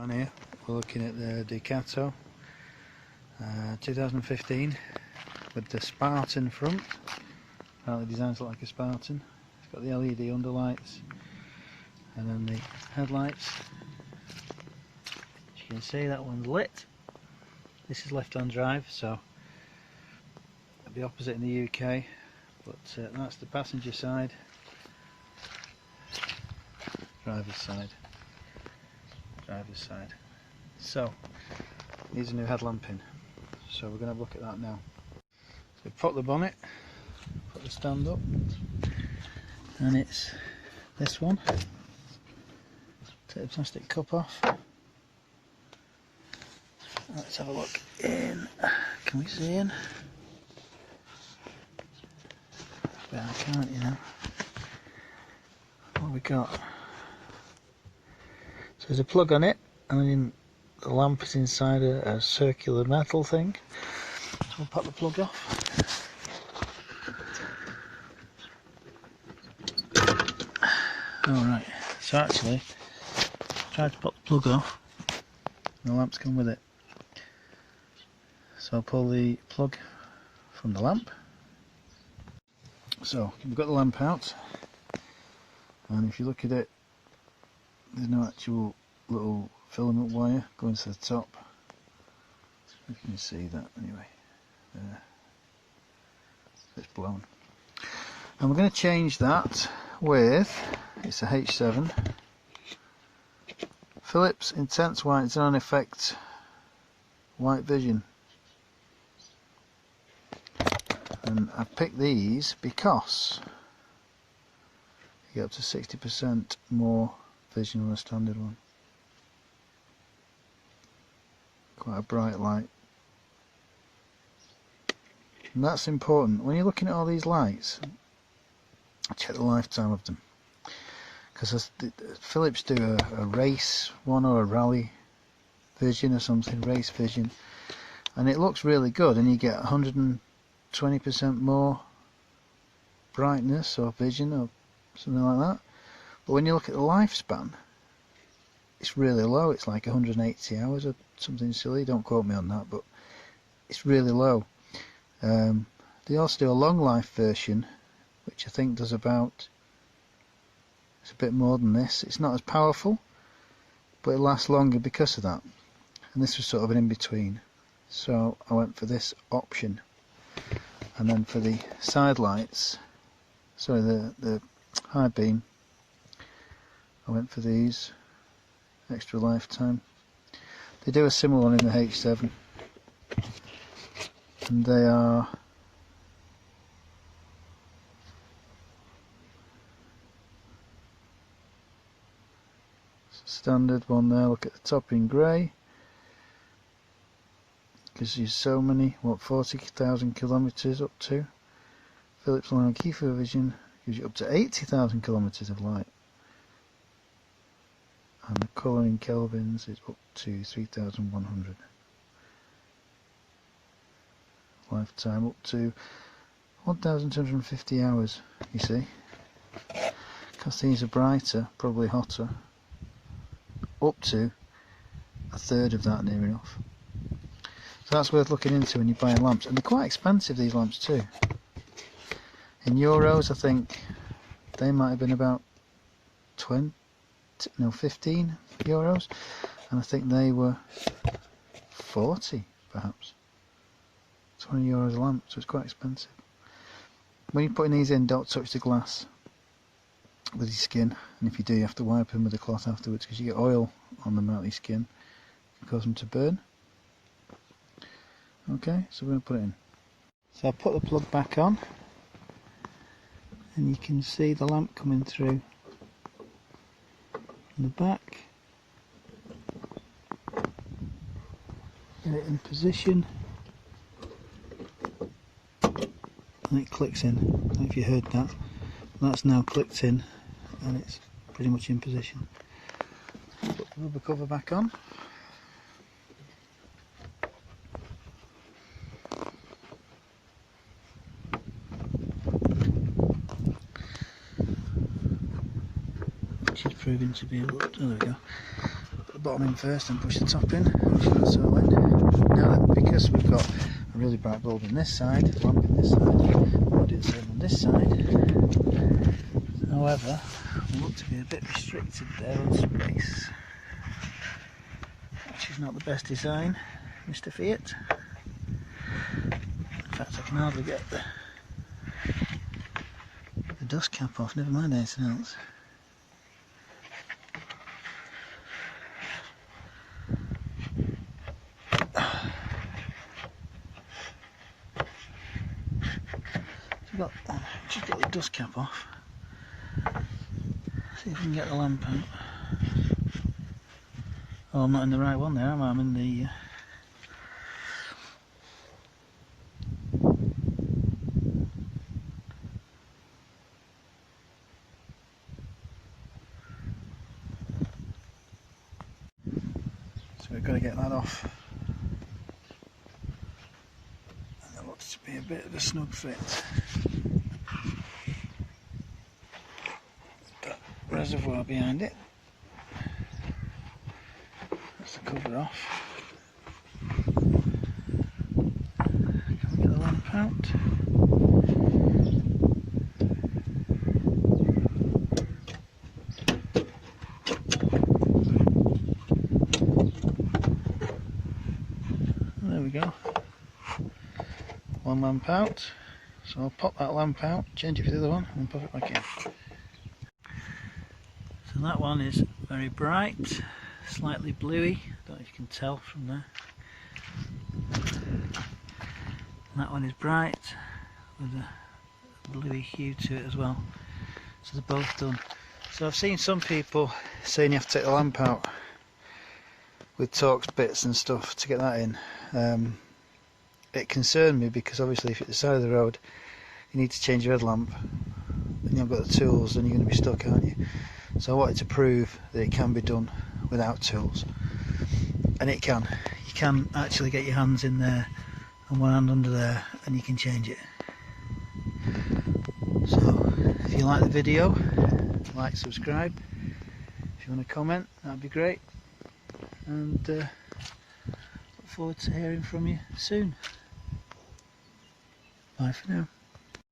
On here we're looking at the Ducato 2015 with the Spartan front. Apparently designed like a Spartan. It's got the LED underlights and then the headlights. As you can see, that one's lit. This is left-hand drive, so it'll be opposite in the UK, but that's the passenger side, driver's side. So needs a new headlamp in, so we're going to have a look at that now. So pop the bonnet, put the stand up, and it's this one. Take the plastic cup off. Let's have a look in. Can we see in? But I can't, you know. What have we got? So there's a plug on it, and then the lamp is inside a circular metal thing. So we'll pop the plug off. Alright, so actually, I tried to pop the plug off, and the lamp's come with it. So I'll pull the plug from the lamp. So we've got the lamp out, and if you look at it, there's no actual little filament wire going to the top. If you can see that anyway, there. It's blown. And we're going to change that with, it's a H7 Philips Intense White Zone Effect Whitevision. And I picked these because you get up to 60% more vision on a standard one. Quite a bright light. And that's important. When you're looking at all these lights, check the lifetime of them. Because Philips do a race one or a rally vision or something, race vision. And it looks really good, and you get 120% more brightness or vision or something like that. But when you look at the lifespan, it's really low. It's like 180 hours or something silly. Don't quote me on that, but it's really low. They also do a long life version, which I think does about, it's a bit more than this. It's not as powerful, but it lasts longer because of that. And this was sort of an in-between. So I went for this option. And then for the side lights, sorry, the high beam, I went for these, extra lifetime. They do a similar one in the H7, and they are standard one there. Look at the top in grey, gives you so many, what, 40,000 kilometres up to. Philips Line Keyfield Vision gives you up to 80,000 kilometres of light. And the colour in kelvins is up to 3,100. Lifetime up to 1,250 hours, you see. Because these are brighter, probably hotter, up to a third of that, near enough. So that's worth looking into when you're buying lamps. And they're quite expensive, these lamps too. In euros, I think they might have been about 15 euros, and I think they were 40 perhaps. 20 euros a lamp, so it's quite expensive. When you're putting these in, don't touch the glass with your skin, and if you do, you have to wipe them with a cloth afterwards, because you get oil on them out of your skin. It can cause them to burn. Okay, so we're going to put it in. So I'll put the plug back on, and you can see the lamp coming through in the back. Get it in position, and it clicks in. I don't know if you heard that. That's now clicked in, and it's pretty much in position. Put the rubber cover back on. Which is proving to be a lot. Oh, there we go. bottom in first and push the top in, push that all in. Now because we've got a really bright bulb in this side, lamp in this side, we'll do the same on this side. However, we look to be a bit restricted there on space, which is not the best design, Mr. Fiat. In fact, I can hardly get the dust cap off, never mind anything else. Just get the dust cap off. See if we can get the lamp out. Oh, I'm not in the right one there, am I? I'm in the... So we've got to get that off. And that looks to be a bit of a snug fit. That reservoir behind it. That's the cover off. Can we get the lamp out? There we go. One lamp out. So I'll pop that lamp out, change it for the other one, and pop it back in. So that one is very bright, slightly bluey. I don't know if you can tell from there. And that one is bright with a bluey hue to it as well. So they're both done. So I've seen some people saying you have to take the lamp out with Torx bits and stuff to get that in. It concerned me because obviously if you're at the side of the road you need to change your headlamp and you haven't got the tools, then you're going to be stuck, aren't you? So I wanted to prove that it can be done without tools, and it can. You can actually get your hands in there and one hand under there and you can change it. So if you like the video, like, subscribe. If you want to comment, that'd be great, and look forward to hearing from you soon. Bye for now.